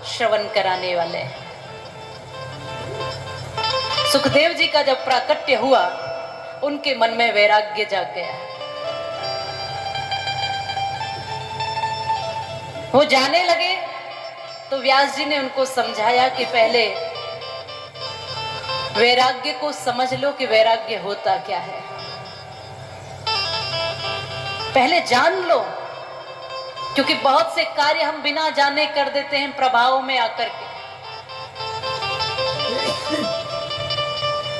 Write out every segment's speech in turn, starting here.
श्रवण कराने वाले हैं। सुखदेव जी का जब प्राकट्य हुआ, उनके मन में वैराग्य जाग गया। वो जाने लगे तो व्यास जी ने उनको समझाया कि पहले वैराग्य को समझ लो कि वैराग्य होता क्या है, पहले जान लो। क्योंकि बहुत से कार्य हम बिना जाने कर देते हैं, प्रभाव में आकर के।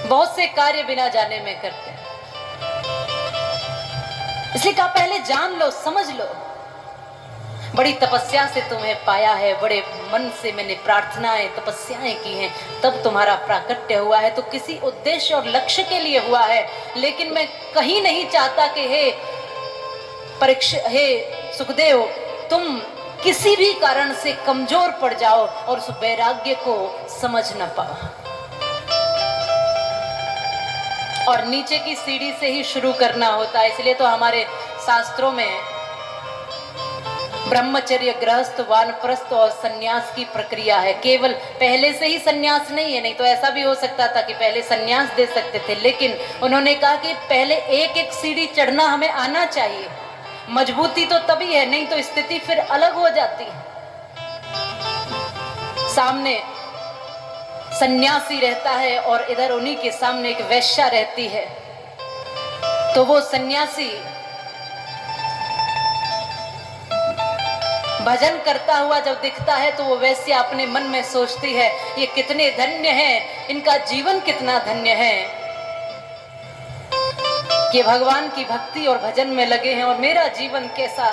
बहुत से कार्य बिना जाने में करते हैं, इसलिए कहा पहले जान लो, समझ लो। बड़ी तपस्या से तुम्हें पाया है, बड़े मन से मैंने प्रार्थनाएं तपस्याएं की हैं, तब तुम्हारा प्राकट्य हुआ है। तो किसी उद्देश्य और लक्ष्य के लिए हुआ है। लेकिन मैं कहीं नहीं चाहता कि हे सुखदेव, तुम किसी भी कारण से कमजोर पड़ जाओ और उस वैराग्य को समझ न पाओ। और नीचे की सीढ़ी से ही शुरू करना होता है। इसलिए तो हमारे शास्त्रों में ब्रह्मचर्य, गृहस्थ, वानप्रस्थ और सन्यास की प्रक्रिया है। केवल पहले से ही सन्यास नहीं है, नहीं तो ऐसा भी हो सकता था कि पहले सन्यास दे सकते थे। लेकिन उन्होंने कहा कि पहले एक एक सीढ़ी चढ़ना हमें आना चाहिए। मजबूती तो तभी है, नहीं तो स्थिति फिर अलग हो जाती है। सामने सन्यासी रहता है और इधर उन्हीं के सामने एक वैश्या रहती है। तो वो सन्यासी भजन करता हुआ जब दिखता है तो वो वैश्या अपने मन में सोचती है, ये कितने धन्य हैं, इनका जीवन कितना धन्य है कि भगवान की भक्ति और भजन में लगे हैं, और मेरा जीवन कैसा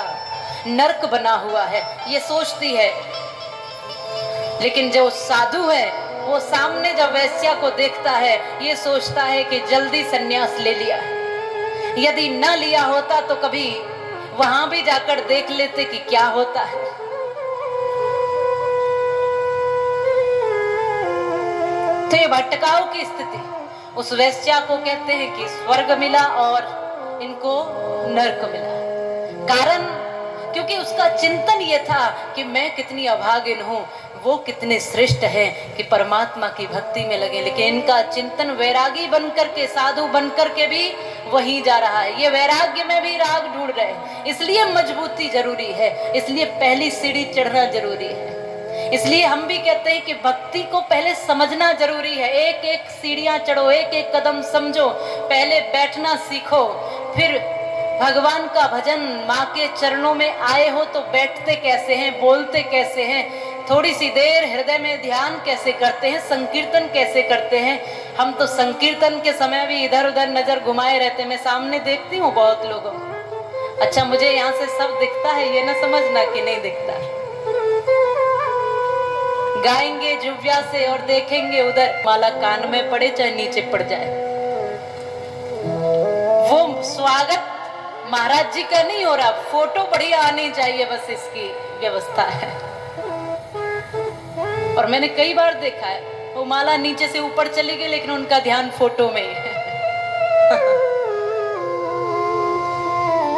नरक बना हुआ है, ये सोचती है। लेकिन जो साधु है वो सामने जब वैश्या को देखता है, ये सोचता है कि जल्दी सन्यास ले लिया। यदि न लिया होता तो कभी वहां भी जाकर देख लेते कि क्या होता है। तो ये भटकाव की स्थिति, उस वैश्या को कहते हैं कि स्वर्ग मिला और इनको नरक मिला। कारण क्योंकि उसका चिंतन ये था कि मैं कितनी अभागिन हूं, वो कितने श्रेष्ठ हैं कि परमात्मा की भक्ति में लगे। लेकिन इनका चिंतन वैरागी बनकर के, साधु बनकर के भी वहीं जा रहा है। ये वैराग्य में भी राग ढूंढ रहे हैं। इसलिए मजबूती जरूरी है, इसलिए पहली सीढ़ी चढ़ना जरूरी है। इसलिए हम भी कहते हैं कि भक्ति को पहले समझना जरूरी है। एक एक सीढ़ियां चढ़ो, एक एक कदम समझो, पहले बैठना सीखो, फिर भगवान का भजन, माँ के चरणों में आए हो तो बैठते कैसे हैं, बोलते कैसे हैं, थोड़ी सी देर हृदय में ध्यान कैसे करते हैं, संकीर्तन कैसे करते हैं। हम तो संकीर्तन के समय भी इधर उधर नजर घुमाए रहते हैं। मैं सामने देखती हूँ बहुत लोगों, अच्छा मुझे यहाँ से सब दिखता है, ये ना समझना कि नहीं दिखता। गाएंगे जुव्या से और देखेंगे उधर, माला कान में पड़े चाहे नीचे पड़ जाए। वो स्वागत महाराज जी का नहीं हो रहा, फोटो बढ़िया आनी चाहिए, बस इसकी व्यवस्था है। और मैंने कई बार देखा है, वो माला नीचे से ऊपर चली गई लेकिन उनका ध्यान फोटो में ही है।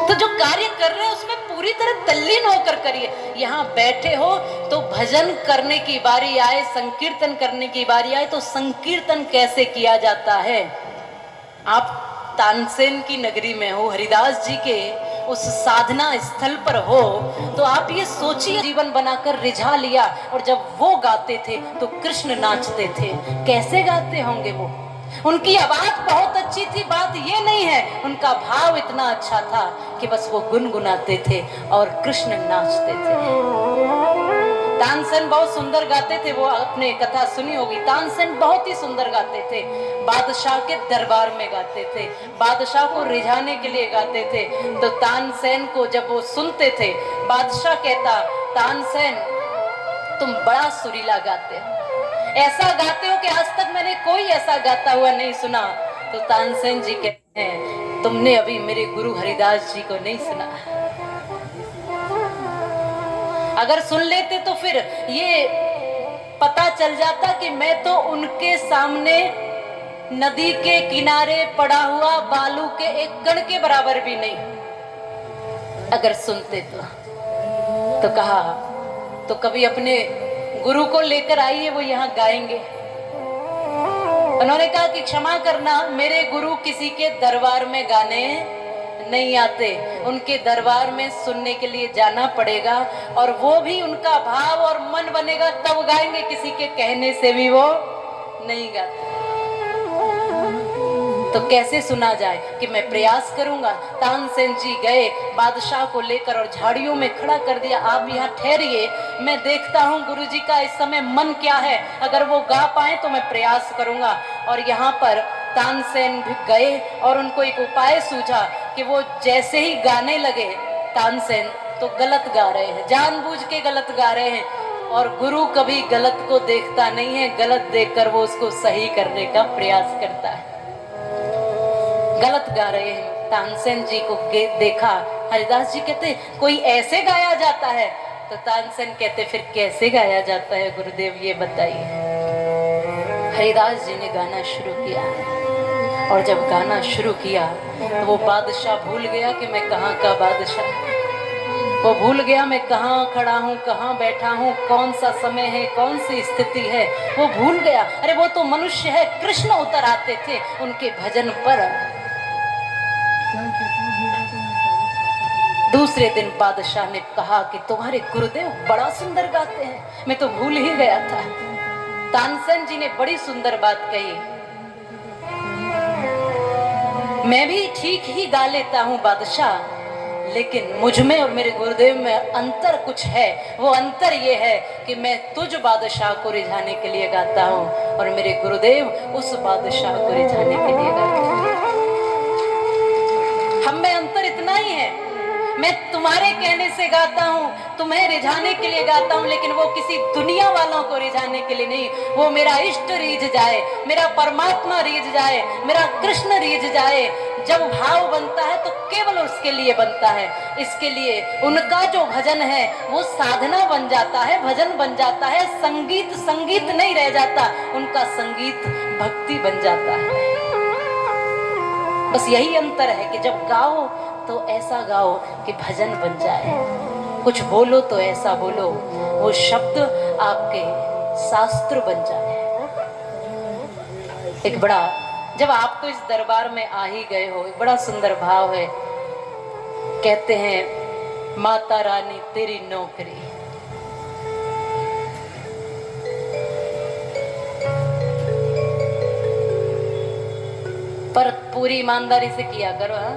तो जो कार्य कर रहे हैं उसमें पूरी तरह तल्लीन होकर करिए। यहाँ बैठे हो तो भजन करने की बारी आए, संकीर्तन करने की बारी आए तो संकीर्तन कैसे किया जाता है। आप तानसेन की नगरी में हो, हरिदास जी के उस साधना स्थल पर हो, तो आप ये सोचिए जीवन बनाकर रिझा लिया। और जब वो गाते थे तो कृष्ण नाचते थे, कैसे गाते होंगे वो। उनकी आवाज बहुत अच्छी थी, बात ये नहीं है, उनका भाव इतना अच्छा था कि बस वो गुनगुनाते थे और कृष्ण नाचते थे। तानसेन बहुत सुंदर गाते थे, वो आपने कथा सुनी होगी। तानसेन बहुत ही सुंदर गाते थे, बादशाह के दरबार में गाते थे, बादशाह को रिझाने के लिए गाते थे। तो तानसेन को जब वो सुनते थे, बादशाह कहता, तानसेन तुम बड़ा सुरीला गाते हो, ऐसा गाते हो कि आज तक मैंने कोई ऐसा गाता हुआ नहीं सुना। तो तानसेन जी कहते हैं, तुमने अभी मेरे गुरु हरिदास जी को नहीं सुना। अगर सुन लेते तो फिर ये पता चल जाता कि मैं तो उनके सामने नदी के किनारे पड़ा हुआ बालू के एक कण के बराबर भी नहीं। अगर सुनते तो कहा, तो कभी अपने गुरु को लेकर आइए, वो यहाँ गाएंगे। उन्होंने कहा कि क्षमा करना, मेरे गुरु किसी के दरबार में गाने नहीं आते, उनके दरबार में सुनने के लिए जाना पड़ेगा, और वो भी उनका भाव और मन बनेगा तब गाएंगे, किसी के कहने से भी वो नहीं गाते। तो कैसे सुना जाए कि मैं प्रयास करूंगा। तानसेन जी गए, बादशाह को लेकर और झाड़ियों में खड़ा कर दिया। आप यहाँ ठहरिए, मैं देखता हूँ गुरुजी का इस समय मन क्या है, अगर वो गा पाए तो मैं प्रयास करूंगा। और यहाँ पर तानसेन भी गए और उनको एक उपाय सूझा कि वो जैसे ही गाने लगे तानसेन, तो गलत गा रहे हैं, जानबूझ के गलत गा रहे हैं, और गुरु कभी गलत को देखता नहीं है, गलत देखकर वो उसको सही करने का प्रयास करता है। गलत गा रहे हैं, तानसेन जी को देखा। हरिदास जी कहते कोई ऐसे गाया जाता है, तो तानसेन कहते फिर कैसे गाया जाता है गुरुदेव, ये बताइए। हरिदास जी ने गाना शुरू किया, और जब गाना शुरू किया तो वो बादशाह भूल गया कि मैं कहाँ का बादशाह, वो भूल गया मैं कहाँ खड़ा हूँ, कहाँ बैठा हूँ, कौन सा समय है, कौन सी स्थिति है, वो भूल गया। अरे वो तो मनुष्य है, कृष्ण उतर आते थे उनके भजन पर। दूसरे दिन बादशाह ने कहा कि तुम्हारे गुरुदेव बड़ा सुंदर गाते हैं, मैं तो भूल ही गया था। तानसेन जी ने बड़ी सुंदर बात कही, मैं भी ठीक ही गा लेता हूँ बादशाह, लेकिन मुझ में और मेरे गुरुदेव में अंतर कुछ है। वो अंतर ये है कि मैं तुझ बादशाह को रिझाने के लिए गाता हूँ, और मेरे गुरुदेव उस बादशाह को रिझाने के लिए गाते हैं। हम में अंतर इतना ही है, मैं तुम्हारे कहने से गाता हूँ, तुम्हें रिझाने के लिए गाता हूँ, लेकिन वो किसी दुनिया वालों को रिझाने के लिए नहीं। वो मेरा इष्ट रीझ जाए, मेरा परमात्मा रीझ जाए, मेरा कृष्ण रीझ जाए। जब भाव बनता है तो केवल उसके लिए बनता है। इसके लिए उनका जो भजन है वो साधना बन जाता है, भजन बन जाता है। संगीत संगीत नहीं रह जाता, उनका संगीत भक्ति बन जाता है। बस यही अंतर है कि जब गाओ तो ऐसा गाओ कि भजन बन जाए, कुछ बोलो तो ऐसा बोलो वो शब्द आपके शास्त्र बन जाए। एक बड़ा, जब आप तो इस दरबार में आ ही गए हो, एक बड़ा सुंदर भाव है। कहते हैं माता रानी तेरी नौकरी, पर पूरी ईमानदारी से किया करो। हाँ,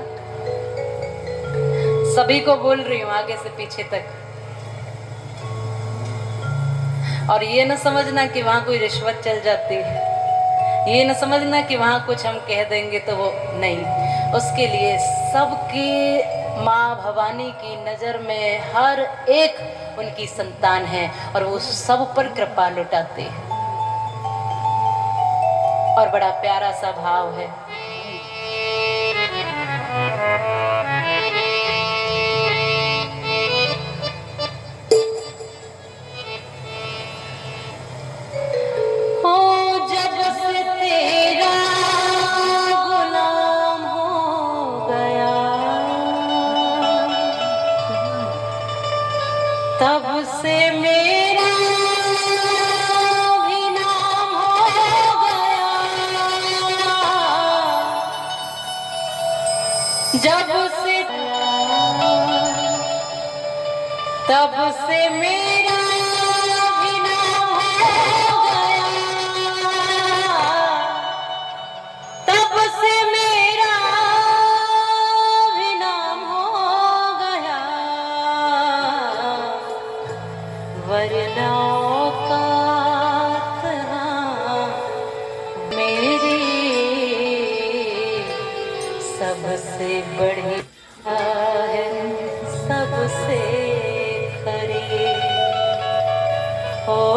सभी को बोल रही हूँ आगे से पीछे तक। और ये न समझना कि वहां कोई रिश्वत चल जाती है, ये न समझना कि वहां कुछ हम कह देंगे तो वो नहीं। उसके लिए सबकी माँ भवानी की नजर में हर एक उनकी संतान है, और वो सब पर कृपा लुटाते हैं। और बड़ा प्यारा सा भाव है। तब से मेरा भी नाम हो गया, जब से तब से मेरा भी नाम हो गया, तब से मेरा भी नाम हो गया, वरना औकात मेरी सबसे बढ़िया है, सबसे खरी हो।